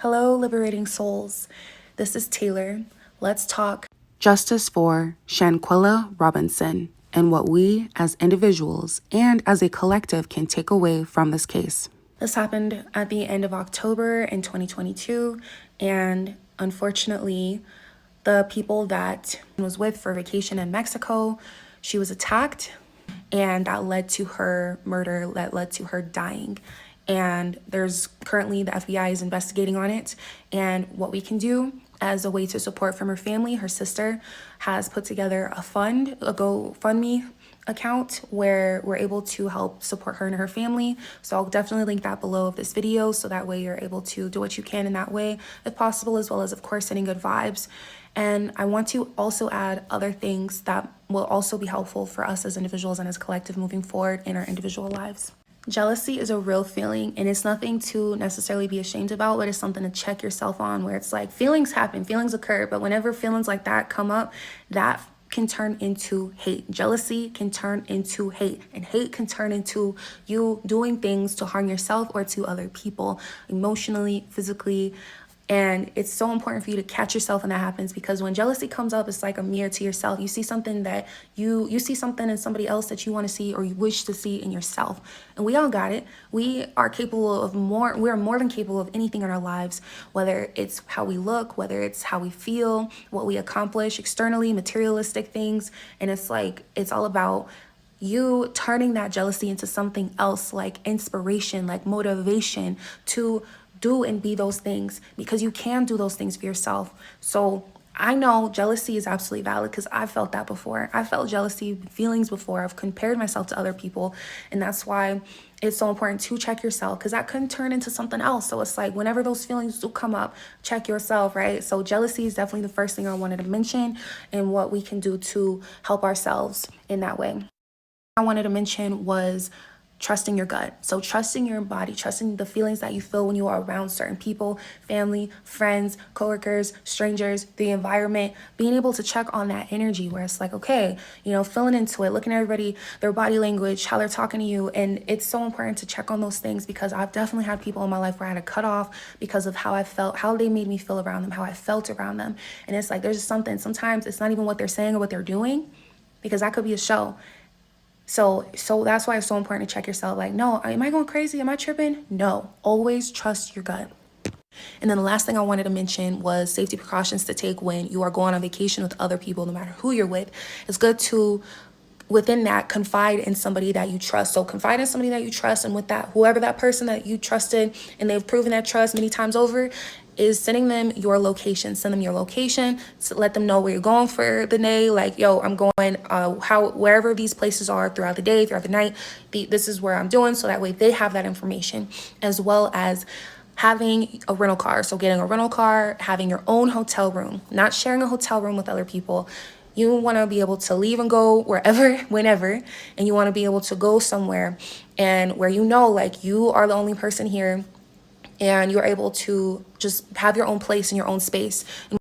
Hello, liberating souls. This is Taylor. Let's talk justice for Shanquella Robinson and what we as individuals and as a collective can take away from this case. This happened at the end of October in 2022, and unfortunately, the people that was with for vacation in Mexico, she was attacked, and that led to her murder, that led to her dying. And there's currently the FBI is investigating on it. And what we can do as a way to support from her family, her sister has put together a fund, a GoFundMe account where we're able to help support her and her family. So I'll definitely link that below of this video, so that way you're able to do what you can in that way if possible, as well as of course sending good vibes. And I want to also add other things that will also be helpful for us as individuals and as collective moving forward in our individual lives. Jealousy is a real feeling, and it's nothing to necessarily be ashamed about, but it's something to check yourself on, where it's like feelings happen, feelings occur, but whenever feelings like that come up, that can turn into hate. Jealousy can turn into hate, and hate can turn into you doing things to harm yourself or to other people, emotionally, physically. And it's so important for you to catch yourself when that happens, because when jealousy comes up, it's like a mirror to yourself. You see something that you see something in somebody else that you want to see or you wish to see in yourself. And we all got it. We are capable of more. We are more than capable of anything in our lives, whether it's how we look, whether it's how we feel, what we accomplish externally, materialistic things. And it's like, it's all about you turning that jealousy into something else, like inspiration, like motivation to do and be those things, because you can do those things for yourself. So I know jealousy is absolutely valid, because I've felt that before. I felt jealousy feelings before. I've compared myself to other people, and that's why it's so important to check yourself, because that can turn into something else. So it's like, whenever those feelings do come up, check yourself, right? So jealousy is definitely the first thing I wanted to mention, and what we can do to help ourselves in that way. I wanted to mention was trusting your gut. So trusting your body, trusting the feelings that you feel when you are around certain people, family, friends, coworkers, strangers, the environment, being able to check on that energy where it's like, okay, feeling into it, looking at everybody, their body language, how they're talking to you. And it's so important to check on those things, because I've definitely had people in my life where I had to cut off because of how I felt, how they made me feel around them, how I felt around them. And it's like, there's just something, sometimes it's not even what they're saying or what they're doing, because that could be a show. So that's why it's so important to check yourself. Like, no, am I going crazy? Am I tripping? No, always trust your gut. And then the last thing I wanted to mention was safety precautions to take when you are going on vacation with other people, no matter who you're with. It's good to, within that, confide in somebody that you trust. So confide in somebody that you trust, and with that, whoever that person that you trusted and they've proven that trust many times over, is sending them your location. Send them your location to let them know where you're going for the day. Like, yo, I'm going wherever these places are throughout the day, throughout the night. This is where I'm doing, so that way they have that information, as well as having a rental car. So getting a rental car, having your own hotel room, not sharing a hotel room with other people. You want to be able to leave and go wherever, whenever, and you want to be able to go somewhere and where like you are the only person here, and you're able to just have your own place and your own space.